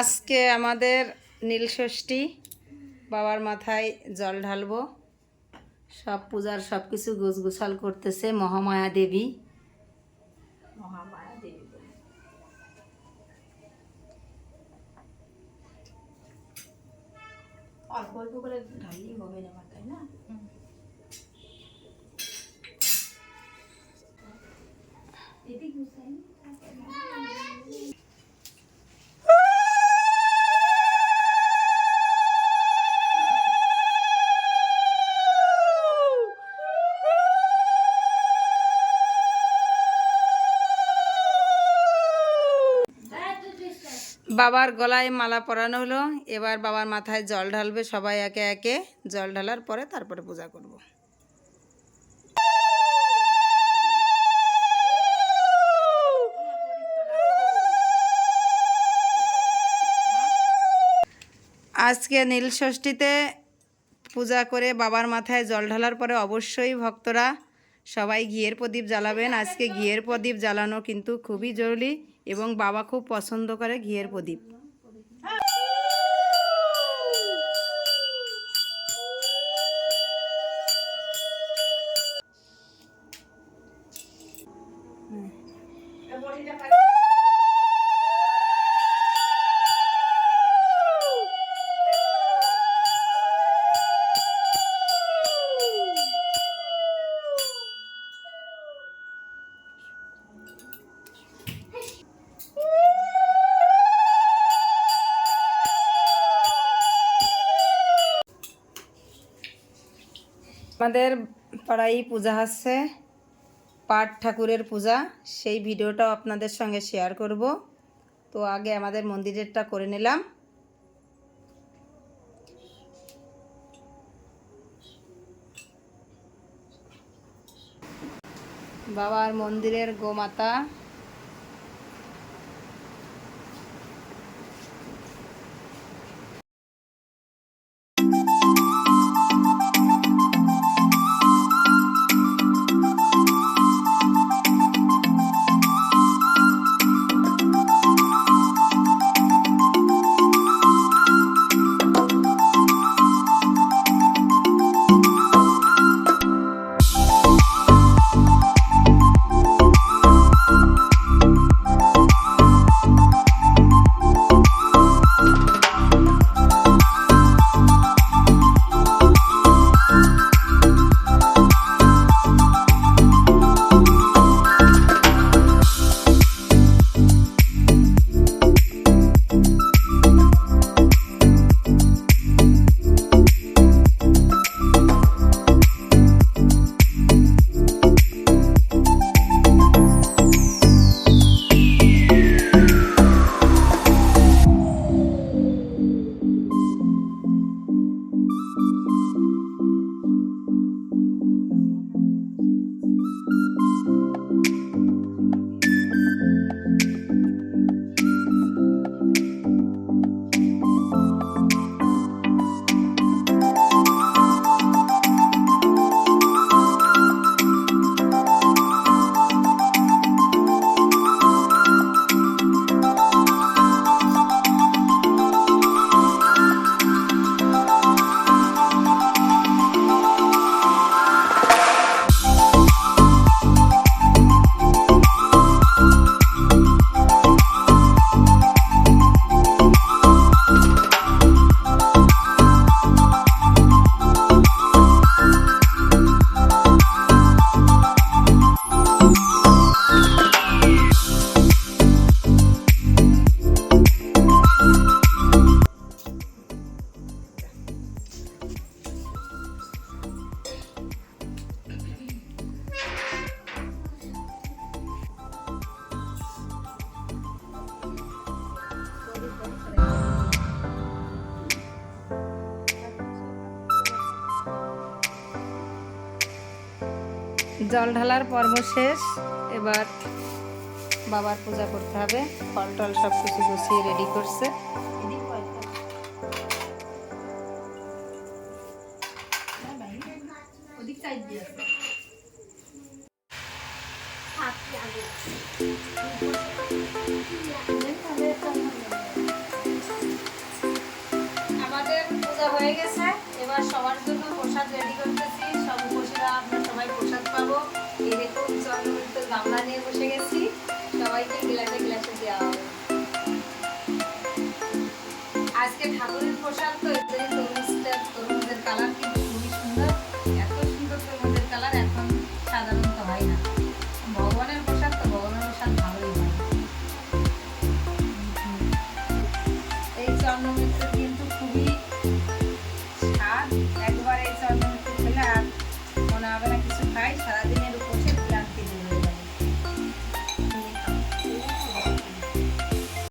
আজকে আমাদের নীলষষ্ঠী, বাবার মাথায় জল ঢালবো। সব পূজার সব কিছু গোছগুছাল করতেছে মহামায়া দেবী। অল্প অল্প করে ঢাললেই হবে না মাথায়, না? বাবার গলায় মালা পরানো হলো, এবার বাবার মাথায় জল ঢালবে সবাই একে একে। জল ঢালার পরে তারপরে পূজা করব। আজকে নীলষষ্ঠীতে পূজা করে বাবার মাথায় জল ঢালার পরে অবশ্যই ভক্তরা সবাই ঘিয়ের প্রদীপ জ্বালাবেন। আজকে ঘিয়ের প্রদীপ জ্বালানো কিন্তু খুবই জরুরি এবং বাবা খুব পছন্দ করে ঘিয়ের প্রদীপ। আমাদের পাড়ায় পূজা হচ্ছে, পাট ঠাকুরের পূজা। সেই ভিডিওটাও আপনাদের সঙ্গে শেয়ার করব। তো আগে আমাদের মন্দিরেরটা করে নিলাম। বাবার মন্দিরের গোমাতা, জল ঢালার পর্ব শেষ। এবার বাবার পূজা করতে হবে। ফল টল সব কিছু গুছিয়ে রেডি করছে। হয়ে গেছে, এবার সবার জন্য প্রসাদ রেডি করতেছি। সব উপসীরা আমরা সবাই প্রসাদ পাবো। এই দেখুন চন্দ্রমিত্র গামলা নিয়ে বসে গেছি, সবাইকে গ্লাসে গ্লাসে দেওয়া হবে। আজকে ঠাকুরের প্রসাদ তো, এর জন্য তরমুজের কালার কিন্তু খুবই সুন্দর।